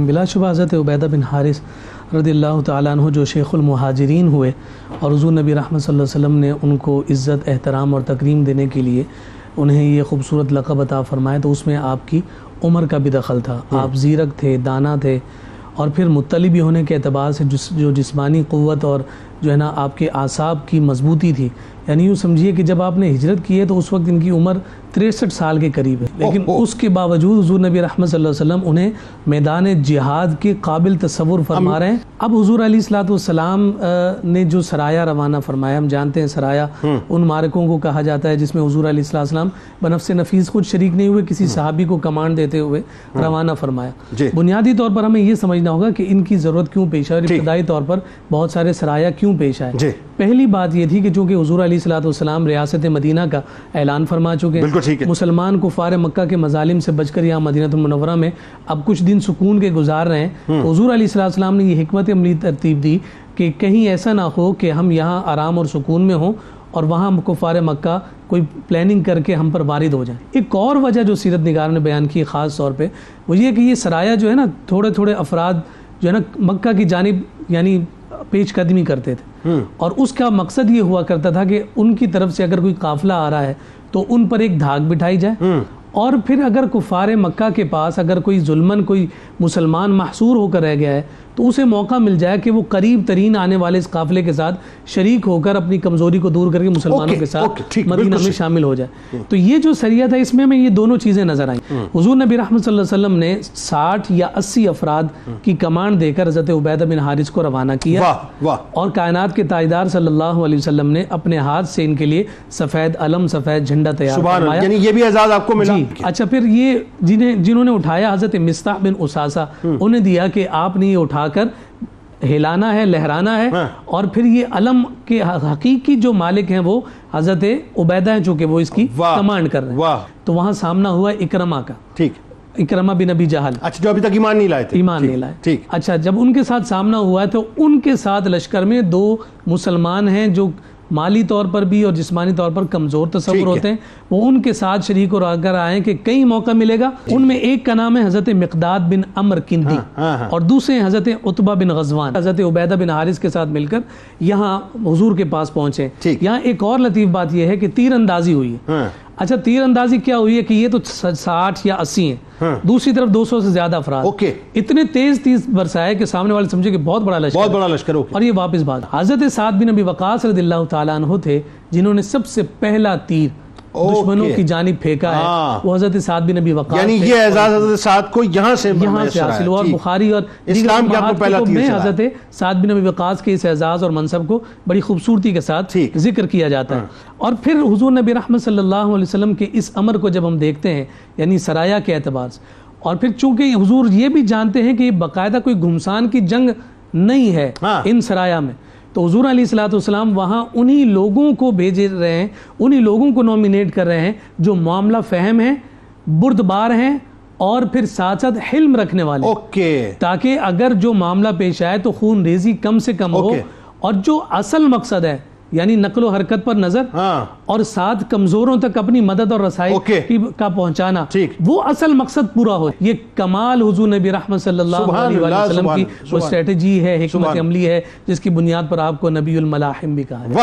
بلا شبہ حضرت عبیدہ بن حارث رضی اللہ تعالیٰ عنہ جو شیخ المہاجرین ہوئے اور حضور نبی رحمت صلی اللہ علیہ وسلم نے ان کو عزت احترام اور تکریم دینے کے لیے انہیں یہ خوبصورت لقب عطا فرمایا، تو اس میں آپ کی عمر کا بھی دخل تھا۔ آپ زیرک تھے، دانا تھے، اور پھر مطلع بھی ہونے کے اعتبار سے جو جسمانی قوت اور جو ہے نا آپ کے اعصاب کی مضبوطی تھی، یعنی یوں سمجھیے کہ جب آپ نے ہجرت کی ہے تو اس وقت ان کی عمر 63 سال کے قریب ہے، لیکن اس کے باوجود حضور نبی رحمت صلی اللہ علیہ وسلم انہیں میدان جہاد کے قابل تصور فرما رہے ہیں۔ اب حضور علیہ الصلوۃ والسلام نے جو سرایہ روانہ فرمایا، ہم جانتے ہیں سرایہ ان معرکوں کو کہا جاتا ہے جس میں حضور علیہ الصلوۃ والسلام بنفس نفیس خود شریک نہیں ہوئے، کسی صحابی کو کمانڈ دیتے ہوئے روانہ فرمایا۔ بنیادی طور پر ہمیں یہ سمجھنا ہوگا کہ ان کی ضرورت کیوں پیش آئی اور ابتدائی طور پر بہت سارے سرایہ کیوں پیش آئے۔ پہلی بات یہ تھی کہ چونکہ حضور علیہ الصلوۃ والسلام ریاست مدینہ کا اعلان فرما چکے ہیں، مسلمان کفار مکہ کے مظالم سے بچ کر یہاں مدینہ المنورہ میں اب کچھ دن سکون کے گزار رہے ہیں، تو حضور علیہ الصلوۃ والسلام نے یہ حکمت عملی ترتیب دی کہ کہیں ایسا نہ ہو کہ ہم یہاں آرام اور سکون میں ہوں اور وہاں کفار مکہ کوئی پلاننگ کر کے ہم پر وارد ہو جائیں۔ ایک اور وجہ جو سیرت نگاروں نے بیان کی خاص طور پہ وہ یہ کہ یہ سرایہ جو ہے نا تھوڑے تھوڑے افراد جو ہے نا مکہ کی جانب یعنی پیش قدمی کرتے تھے، اور اس کا مقصد یہ ہوا کرتا تھا کہ ان کی طرف سے اگر کوئی قافلہ آ رہا ہے تو ان پر ایک دھاک بٹھائی جائے، اور پھر اگر کفار مکہ کے پاس اگر کوئی ظلمن کوئی مسلمان محصور ہو کر رہ گیا ہے تو اسے موقع مل جائے کہ وہ قریب ترین آنے والے اس قافلے کے ساتھ شریک ہو کر اپنی کمزوری کو دور کر کے مسلمانوں کے ساتھ مدینہ میں شامل ہو جائے۔ تو یہ جو سریہ تھا اس میں ہمیں یہ دونوں چیزیں نظر آئیں۔ حضور نبی رحمت صلی اللہ علیہ وسلم نے 60 یا 80 افراد کی کمانڈ دے کر حضرت عبیدہ بن حارث کو روانہ کیا، اور کائنات کے تاجدار صلی اللہ علیہ وسلم نے اپنے ہاتھ سے ان کے لیے سفید علم سفید جھنڈا تیار فرمایا۔ یعنی یہ بھی اعزاز آپ کو ملا۔ اچھا، پھر یہ جنہوں نے اٹھایا حضرت مصطح بن اساسہ انہیں دیا کہ آپ نے یہ اٹھا کر ہلانا ہے، لہرانا ہے، اور پھر یہ علم کے حقیقی جو مالک ہیں وہ حضرت عبیدہ ہیں چونکہ وہ اس کی کمانڈ کر رہے ہیں۔ تو وہاں سامنا ہوا اکرمہ کا، اکرمہ بن ابی جہل، جو ابھی تک ایمان نہیں لائے تھے۔ ایمان نہیں لائے۔ اچھا، جب ان کے ساتھ سامنا ہوا ہے تو ان کے ساتھ لشکر میں 2 مسلمان ہیں جو مالی طور پر بھی اور جسمانی طور پر کمزور تصور ہوتے ہیں، وہ ان کے ساتھ شریک اور اگر آئیں کہ کئی موقع ملے گا۔ ان میں ایک کا نام ہے حضرت مقداد بن عمر کندی، اور دوسرے حضرت عتبہ بن غزوان۔ حضرت عبیدہ بن حارث کے ساتھ مل کر یہاں حضور کے پاس پہنچے۔ یہاں ایک اور لطیف بات یہ ہے کہ تیر اندازی ہوئی ہے۔ اچھا، تیر اندازی کیا ہوئی ہے کہ یہ تو 60 یا 80 ہیں، دوسری طرف 200 سے زیادہ افراد اتنے تیز برسائے کہ سامنے والے سمجھے کہ بہت بڑا لشکر، اور یہ واپس بات۔ حضرت سعد بن ابی وقاص رضی اللہ تعالیٰ عنہ تھے جنہوں نے سب سے پہلا تیر دشمنوں کی جانب پھینکا ہے، وہ حضرت سعد بن ابی وقاص، یعنی یہ اعزاز حضرت سعد کو یہاں سے حاصل ہوا، اور بخاری اور اسلام کے کتب میں حضرت سعد بن ابی وقاص کے اس اعزاز اور منصب کو بڑی خوبصورتی کے ساتھ ذکر کیا جاتا ہے۔ اور پھر حضور نبی رحمت صلی اللہ علیہ وسلم کے اس امر کو جب ہم دیکھتے ہیں یعنی سرایہ کے اعتبار سے، اور پھر چونکہ حضور یہ بھی جانتے ہیں کہ یہ باقاعدہ کوئی گھمسان کی جنگ نہیں ہے ان سرایہ میں، تو حضور علیہ الصلوۃ والسلام وہاں انہی لوگوں کو بھیج رہے ہیں، انہی لوگوں کو نومینیٹ کر رہے ہیں جو معاملہ فہم ہیں، بردبار ہیں، اور پھر ساتھ ساتھ حلم رکھنے والے، تاکہ اگر جو معاملہ پیش آئے تو خون ریزی کم سے کم ہو، اور جو اصل مقصد ہے یعنی نقل و حرکت پر نظر اور ساتھ کمزوروں تک اپنی مدد اور رسائی کا پہنچانا، وہ اصل مقصد پورا ہو۔ یہ کمال حضور نبی رحمت صلی اللہ علیہ وسلم کی وہ اسٹریٹجی ہے، حکمت عملی ہے، جس کی بنیاد پر آپ کو نبی الملاحم بھی کہا ہے۔